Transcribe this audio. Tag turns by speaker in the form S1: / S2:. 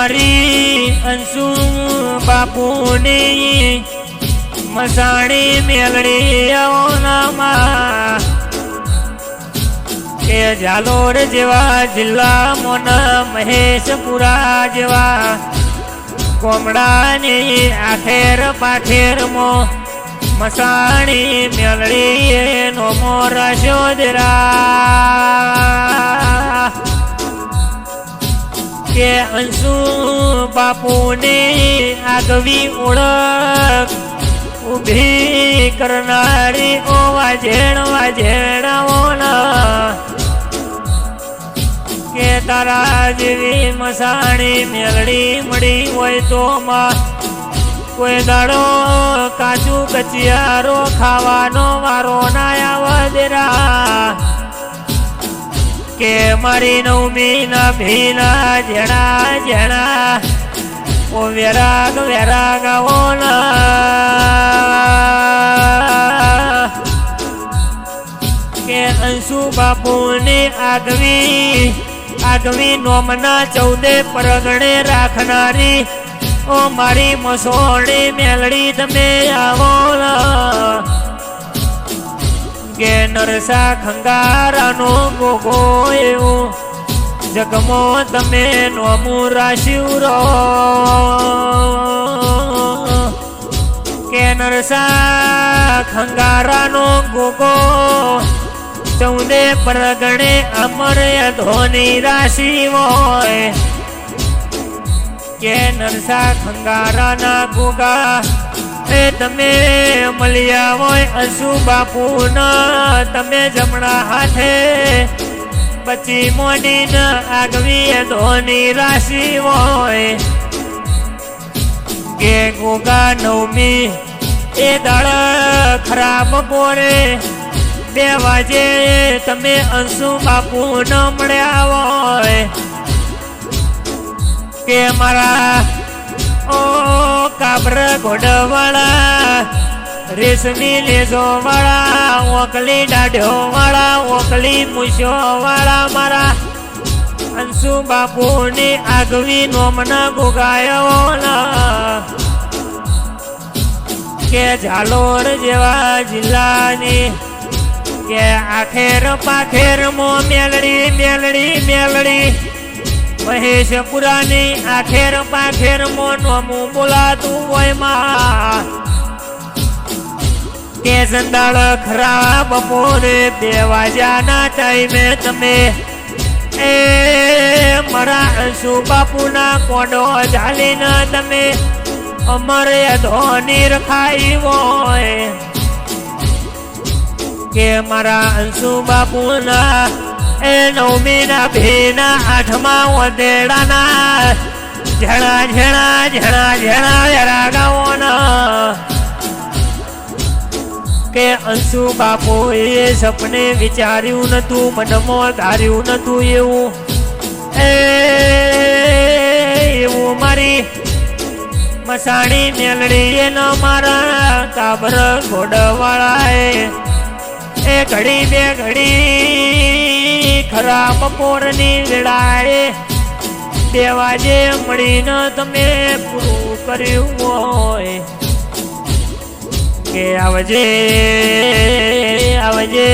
S1: મારી અંશુ બાપુની મસાણી મેલડી આવનામાં કે ઝાલોર જેવા જિલ્લા મોન મહેશપુરા જેવા કોમડાની આખેર પાખેરમો મસાણી મેલડી નો મોરા શોધરા કે અંશુ બાપુની આગવી ઓળખ ઉભી કરનારી ઓ વાજેણાઓના કે તારા જેવી મસાણી મેલડી મળી હોય તો માં કોઈ દાડો કાચું કચિયારો ખાવાનો વારો ના આવદરા કે મારી નવમી ના ભીના જેણા જેણા ઓ વેરાગ વેરાગ ઓના કે અંશુ બાપુની આગવી નોમના 14 પરગણે રાખનારી ઓ મારી મસોણી મેલડી તમે આવો કે નરસા ખંગારાનો ગોગો એવું જગમો તમે નોમું રાશિવરો કે નરસા ખંગારાનો ગોગો 14 પરગણે અમર ધોની રાશિ હોય કે નરસા ખંગારાના ગોગા એ તમે મળ્યા હોય અંશુ બાપુના તમે જમણા હાથે પછી મોડીને આગવી ધોની રાશિ હોય કે ગોગા નવમી એ દાળ ખરાબ પોરે 2 વાગે તમે અંશુ બાપુ ન મળ્યા હોય કે મારા ઓ કાબર ઘોડવાળા રેશમી લેજો વાળા ઓકલી દાઢો વાળા ઓકલી મૂછો વાળા મારા અંશુ બાપુની આગવી નોમના ગોગાયો કે ઝાલોર જેવા જિલ્લાની કે આખેર પાખેર મો મેલડી મેલડી મેલડી મહેશપુરાની આખેર પાખેર મો નોમું બોલાતું હોય માં કે સંદાળ ખરા બપોરે 2 વાગ્યાના ટાઈમે તમે એ મારા અંશુ બાપુના કોડો ઝાલીને તમે અમરે ધોની રખાઈ હોય કે મારા અંશુ બાપુના એ નવમીના ભીના 8મા ઓદેડાના ઝણા ઝણા ઝણા ઝણા રાગાઓના કે અંશુ બાપુ એ સપને વિચાર્યું નતું મનમાં ધાર્યું નતું એવું મારી મસાણી મેલડી એનો મારા કાબર ઘોડવાળાએ એ ઘડી 2 ઘડી ખરા બપોરની વેળાએ 2 વાગે મળીને તમે પૂરું કર્યું હોય કે આવજે આવજે